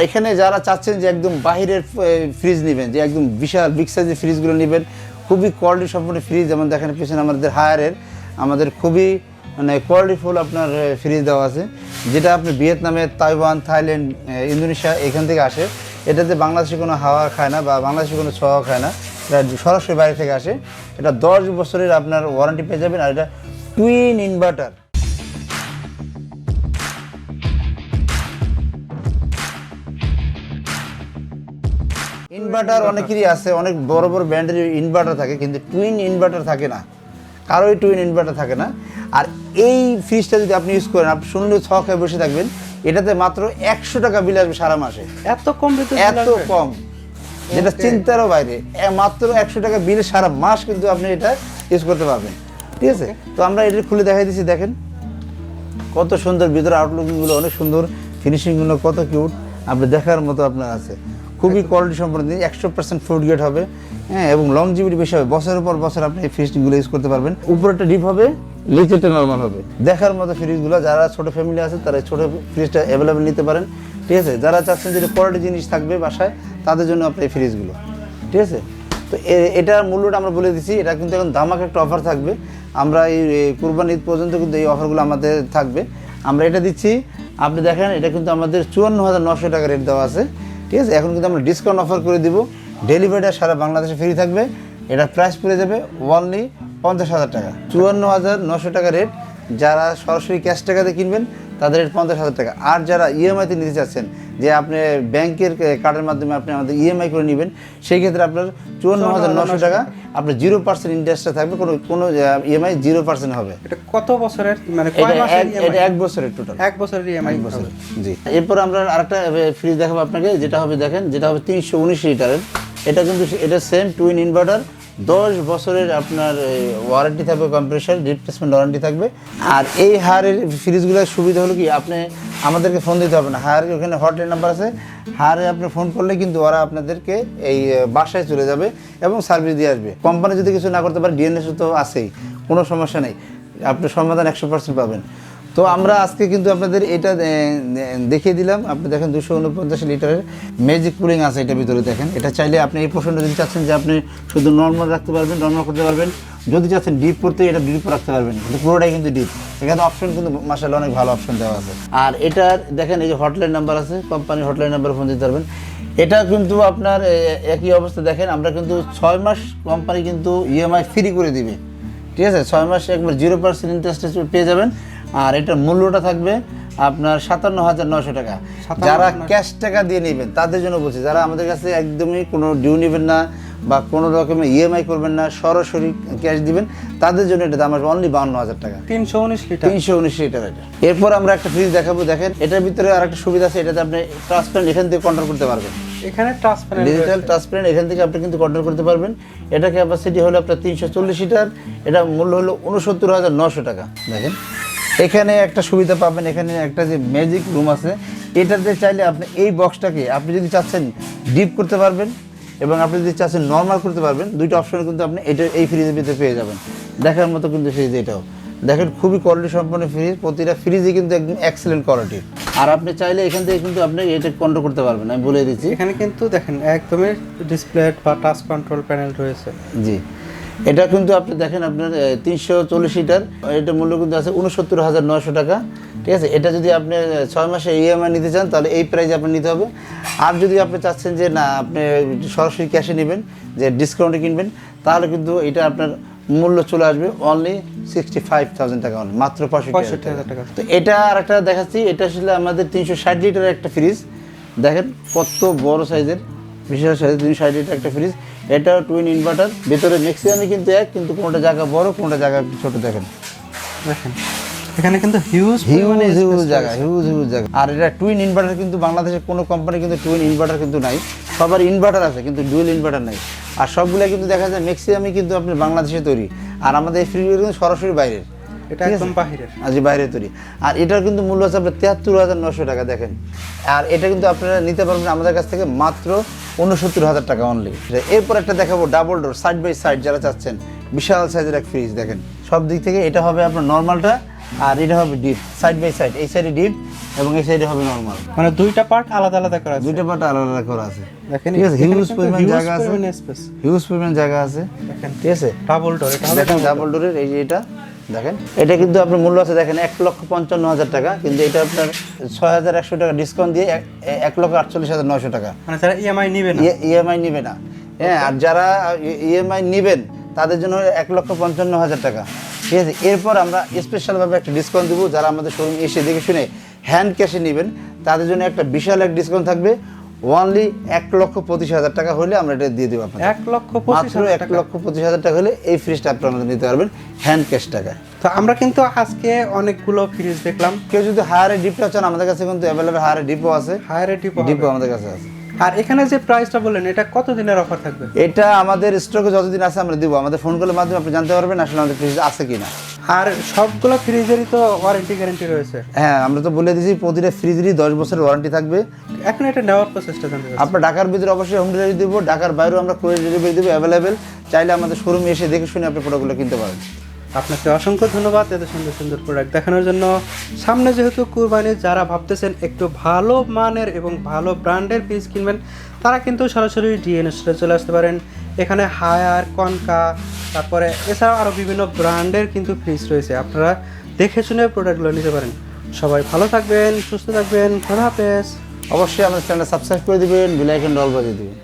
এখানে যারা চাচ্ছেন যে একদম বাহিরের ফ্রিজ নেবেন, যে একদম বিশাল বিগ সাইজের ফ্রিজগুলো নেবেন, খুবই কোয়ালিটি সম্পন্ন ফ্রিজ, যেমন দেখেন পিছনে আমাদের হায়ারের আমাদের খুবই মানে কোয়ালিটিফুল আপনার ফ্রিজ দেওয়া আছে, যেটা আপনি ভিয়েতনামের, তাইওয়ান, থাইল্যান্ড, ইন্দোনেশিয়া এখান থেকে আসে। এটাতে বাংলাদেশে কোনো হাওয়া খায় না বা বাংলাদেশে কোনো ছোঁয়া খায় না, এটা সরাসরি বাইরে থেকে আসে। এটা 10 বছরের আপনার ওয়ারেন্টি পেয়ে যাবেন। আর এটা টুইন ইনভার্টার। ইনভার্টার অনেকেরই আছে, অনেক বড় বড় ব্র্যান্ডের ইনভার্টার থাকে, কিন্তু টুইন ইনভার্টার থাকে না, কারোই টুইন ইনভার্টার থাকে না। আর এই ফ্রিজটা যদি আপনি ইউজ করেন, আপনি শুনলে ছকে বসে থাকবেন। এটাতে মাত্র 100 টাকা বিল আসবে সারা মাসে। এত কম? এত কম, যেটা চিন্তারও বাইরে। মাত্র 100 টাকা বিল সারা মাস কিন্তু আপনি এটা ইউজ করতে পারবেন। ঠিক আছে, তো আমরা এটা খুলে দেখাই দিচ্ছি। দেখেন কত সুন্দর, ভিতরে আউটলুকিংগুলো অনেক সুন্দর, ফিনিশিংগুলো কত কিউট, আপনি দেখার মতো আপনার আছে। খুবই কোয়ালিটি সম্পন্ন জিনিস, 100% ফুড গ্রেড হবে, হ্যাঁ, এবং লংজিভিটি বেশি হবে। বছরের পর বছর আপনি এই ফ্রিজগুলো ইউজ করতে পারবেন। উপরেটা ডিপ হবে, নিচেটা নর্মাল হবে। দেখার মতো ফ্রিজগুলো, যারা ছোটো ফ্যামিলি আছে তারা ছোটো ফ্রিজটা অ্যাভেলেবেল নিতে পারেন। ঠিক আছে, যারা চাচ্ছেন যে কোয়ালিটি জিনিস থাকবে বাসায়, তাদের জন্য আপনার এই ফ্রিজগুলো। ঠিক আছে, তো এটার মূল্যটা আমরা বলে দিচ্ছি। এটা কিন্তু এখন ধামাকা একটা অফার থাকবে। আমরা এই কুরবানি ঈদ পর্যন্ত কিন্তু এই অফারগুলো আমাদের থাকবে। আমরা এটা দিচ্ছি, আপনি দেখেন, এটা কিন্তু আমাদের 54,900 টাকা রেট দেওয়া আছে। ঠিক আছে, এখন কিন্তু আমরা ডিসকাউন্ট অফার করে দিব। ডেলিভারিটা সারা বাংলাদেশে ফ্রি থাকবে। এটা প্রাইস পড়ে যাবে অনলি 50,000 টাকা। 54,900 টাকা রেট। যারা সরাসরি ক্যাশ টাকাতে কিনবেন তাদের রেট 50,000 টাকা। আর যারা ইএমআইতে নিতে চাচ্ছেন, যে আপনি ব্যাংকের কার্ডের মাধ্যমে আপনি আমাদের ইএমআই করে নেবেন, সেই ক্ষেত্রে আপনার 54,900 টাকা, আপনার 0% ইন্টারেস্টে থাকবে। কোনো ইএমআই 0% হবে। এটা কত বছরের, মানে এটা 1 বছরের টোটাল, 1 বছরের ইএমআই? 1 বছর। জি। এরপর আমরা আরেকটা ফ্রিজ দেখাবো আপনাকে, যেটা হবে দেখেন, যেটা হবে 319 লিটারের। এটা কিন্তু এটা সেম টুইন ইনভার্টার, 10 বছরের আপনার ওয়ারেন্টি থাকবে, কম্প্রেসার রিপ্লেসমেন্ট ওয়ারেন্টি থাকবে। আর এই হায়ারের ফ্রিজগুলোর সুবিধা হলো কি, আপনি আমাদেরকে ফোন দিতে হবে না। হায়ারের ওখানে হটলাইন নাম্বার আছে, হায়ারে আপনি ফোন করলে কিন্তু ওরা আপনাদেরকে এই বাসায় চলে যাবে এবং সার্ভিস দিয়ে আসবে। কোম্পানি যদি কিছু না করতে পারে, ডিএনএস তো আছেই, কোনো সমস্যা নেই, আপনি সমাধান 100% পাবেন। তো আমরা আজকে কিন্তু আপনাদের এটা দেখিয়ে দিলাম। আপনি দেখেন 249 লিটারের ম্যাজিক কুলিং আছে এটার ভিতরে। দেখেন, এটা চাইলে আপনি এই পোর্শনটা যদি চাচ্ছেন যে আপনি শুধু নর্মাল রাখতে পারবেন, নর্মাল করতে পারবেন। যদি চাচ্ছেন ডিপ করতে, এটা ডিপ রাখতে পারবেন, কিন্তু পুরোটাই কিন্তু ডিপ। এখানে অপশন কিন্তু মাশাআল্লাহ অনেক ভালো অপশন দেওয়া আছে। আর এটার দেখেন, এই যে হটলাইন নাম্বার আছে, কোম্পানির হটলাইন নাম্বারে ফোন দিতে পারবেন। এটা কিন্তু আপনার একই অবস্থা। দেখেন, আমরা কিন্তু 6 মাস কোম্পানি কিন্তু ইএমআই ফ্রি করে দিবে। ঠিক আছে, 6 মাস একবার 0% ইন্টারেস্টে পেয়ে যাবেন। আর এটার মূল্যটা থাকবে আপনার 57,900 টাকা। যারা ক্যাশ টাকা দিয়ে নেবেন তাদের জন্য বলছি, যারা আমাদের কাছে একদমই কোনো ডিউ নেবেন না বা কোনো রকমের ইএমআই করবেন না, সরাসরি ক্যাশ দিবেন, তাদের জন্য এটা দাম আসবে অনলি 52,000 টাকা। 319 লিটার, 319 লিটার এটা। এরপর আমরা একটা ফ্রিজ দেখাবো। দেখেন, এটার ভিতরে আর একটা সুবিধা আছে, এটাতে আপনি ট্রান্সপারেন্ট এখান থেকে কন্ট্রোল করতে পারবেন। এখানে ট্রান্সপারেন্ট, ডিজিটাল ট্রান্সপারেন্ট, এখান থেকে আপনি কিন্তু কন্ট্রোল করতে পারবেন। এটা ক্যাপাসিটি হলো আপনার 340 লিটার। এটা মূল্য হলো 69,900 টাকা। দেখেন, এখানে একটা সুবিধা পাবেন, এখানে একটা যে ম্যাজিক রুম আছে, এটাতে চাইলে আপনি এই বক্সটাকে আপনি যদি চাচ্ছেন ডিপ করতে পারবেন, এবং আপনি যদি চাচ্ছেন নর্মাল করতে পারবেন। দুইটা অপশন কিন্তু আপনি এটা এই ফ্রিজের ভিতরে পেয়ে যাবেন। দেখার মতো কিন্তু ফ্রিজ এটাও। দেখেন, খুবই কোয়ালিটি সম্পন্ন ফ্রিজ, প্রতিটা ফ্রিজে কিন্তু একদম এক্সেলেন্ট কোয়ালিটি। আর আপনি চাইলে এখান থেকে কিন্তু আপনি এটা কন্ট্রোল করতে পারবেন, আমি বলে দিচ্ছি। এখানে কিন্তু দেখেন একদমই ডিসপ্লে বা টাচ কন্ট্রোল প্যানেল রয়েছে। জি, এটা কিন্তু আপনি দেখেন, আপনার 340 লিটার, এটা মূল্য কিন্তু আছে 69,900 টাকা। ঠিক আছে, এটা যদি আপনি 6 মাসে ইএমআই নিতে চান, তাহলে এই প্রাইসে আপনি নিতে হবে। আর যদি আপনি চাচ্ছেন যে না, আপনি সরাসরি ক্যাশে নেবেন, যে ডিসকাউন্টে কিনবেন, তাহলে কিন্তু এটা আপনার মূল্য চলে আসবে অনলি 65,000 টাকা, মাত্র 65,000 টাকা। তো এটা আর একটা দেখাচ্ছি, এটা আসলে আমাদের 360 লিটারের একটা ফ্রিজ। দেখেন কত বড় সাইজের, বিশাল সাইজের 360 লিটার একটা ফ্রিজ। এটা টুইন ইনভার্টার, ভেতরে ম্যাক্সিমামই কিন্তু এক, কিন্তু কোনোটা জায়গা বড়, কোনোটা জায়গা ছোট। দেখেন এখানে কিন্তু হিউজ জায়গা। আর এটা টুইন ইনভার্টার, কিন্তু বাংলাদেশের কোনো কোম্পানি কিন্তু টুইন ইনভার্টার কিন্তু নাই। সবার ইনভার্টার আছে, কিন্তু ডুয়েল ইনভার্টার নাই। আর সবগুলো কিন্তু দেখা যায় ম্যাক্সিমামই কিন্তু আপনার বাংলাদেশে তৈরি। আর আমাদের এই ফ্রিজগুলো কিন্তু সরাসরি বাইরের, এটা একদম বাহিরের, আজ বাইরে তৈরি। আর এটার কিন্তু মূল্য আছে আপনার 73,900 টাকা। দেখেন, আর এটা কিন্তু আপনারা নিতে পারবেন আমাদের কাছ থেকে মাত্র 69,000 টাকা অনলি। এরপর একটা দেখাবো double door, side by side, যারা চাচ্ছেন বিশাল সাইজের এক ফ্রিজ। দেখেন, সব দিক থেকে এটা হবে আপনার নর্মালটা, আর এটা হবে ডিপ সাইড বাই সাইড, এই সাইডে ডিপ এবং এই সাইডে হবে নরমাল। মানে দুইটা পার্ট আলাদা আলাদা করা আছে। দুইটা পার্ট আলাদা আলাদা করা আছে। দেখেন ঠিক আছে, হিউজ কিন্তু পরিমাণ huge জায়গা আছে, পরিমাণ space। হিউজ পরিমাণ জায়গা আছে। দেখেন ঠিক আছে, ডাবল ডোর, এটা হবে দেখেন ডাবল ডোরের। এই যে এটা দেখেন, এটা কিন্তু আপনার মূল্য আছে দেখেন 1,55,000 টাকা, কিন্তু এটা আপনার 6,100 টাকা ডিসকাউন্ট দিয়ে 1,48,900 টাকা। মানে যারা ইএমআই নেবে না, ইএমআই নিবে না, হ্যাঁ। আর যারা ইএমআই নিবেন তাদের জন্য 1,55,000 টাকা। ঠিক আছে, এরপর আমরা স্পেশালভাবে একটা ডিসকাউন্ট দেবো, যারা আমাদের শোরুম এসে দেখে শুনে হ্যান্ড ক্যাশে নেবেন তাদের জন্য একটা বিশাল এক ডিসকাউন্ট থাকবে। অনলি 1,25,000 টাকা হলে আমরা এটা দিয়ে দেবো আপনাকে। 1,25,000 টাকা হলে এই ফ্রিজটা আপনারা আমাদের নিতে পারবেন হ্যান্ড ক্যাশ টাকায়। তো আমরা কিন্তু আজকে অনেকগুলো ফ্রিজ দেখলাম। কেউ যদি হায়ারে ডিপটা চান আমাদের কাছে কিন্তু অ্যাভেলেবল হায়ারে ডিপও আছে, হায়ার ডিপও আমাদের কাছে আছে। আর এখানে যে প্রাইসটা বললেন এটা কত দিনের অফার থাকবে? এটা আমাদের স্টকে যতদিন আছে আমরা দিব, আমাদের ফোন কলের মাধ্যমে আপনি জানতে পারবেন আসলে আমাদের ফ্রিজ আছে কিনা। আর সবগুলো ফ্রিজেরই তো ওয়ারেন্টি গ্যারান্টি রয়েছে। হ্যাঁ, আমরা তো বলে দিয়েছি প্রতিটা ফ্রিজেরই 10 বছরের ওয়ারেন্টি থাকবে। এখন এটা নেওয়ার প্রসেসটা জানতে চাচ্ছি। আপনার ঢাকার ভিতরে অবশ্যই হোম ডেলিভারি দেবো, ঢাকার বাইরেও আমরা কুরিয়ার ডেলিভারি দেবো অ্যাভেলেবেল। চাইলে আমাদের শোরুমে এসে দেখে শুনে আপনি প্রোডাক্টগুলো কিনতে পারেন। আপনাকে অসংখ্য ধন্যবাদ এত সুন্দর সুন্দর প্রোডাক্ট দেখানোর জন্য। সামনে যেহেতু কুরবানি, যারা ভাবতেছেন একটু ভালো মানের এবং ভালো ব্র্যান্ডের ফ্রিজ কিনবেন তারা কিন্তু সরাসরি ডিএন স্টোরে চলে আসতে পারেন। এখানে হায়ার, কনকা, তারপরে এছাড়াও আরও বিভিন্ন ব্র্যান্ডের কিন্তু ফ্রিজ রয়েছে, আপনারা দেখে শুনে প্রোডাক্টগুলো নিতে পারেন। সবাই ভালো থাকবেন, সুস্থ থাকবেন, খোদা হাফেজ। অবশ্যই আমাদের চ্যানেলটা সাবস্ক্রাইব করে দিবেন, বেল আইকন অল বাজিয়ে দিবেন।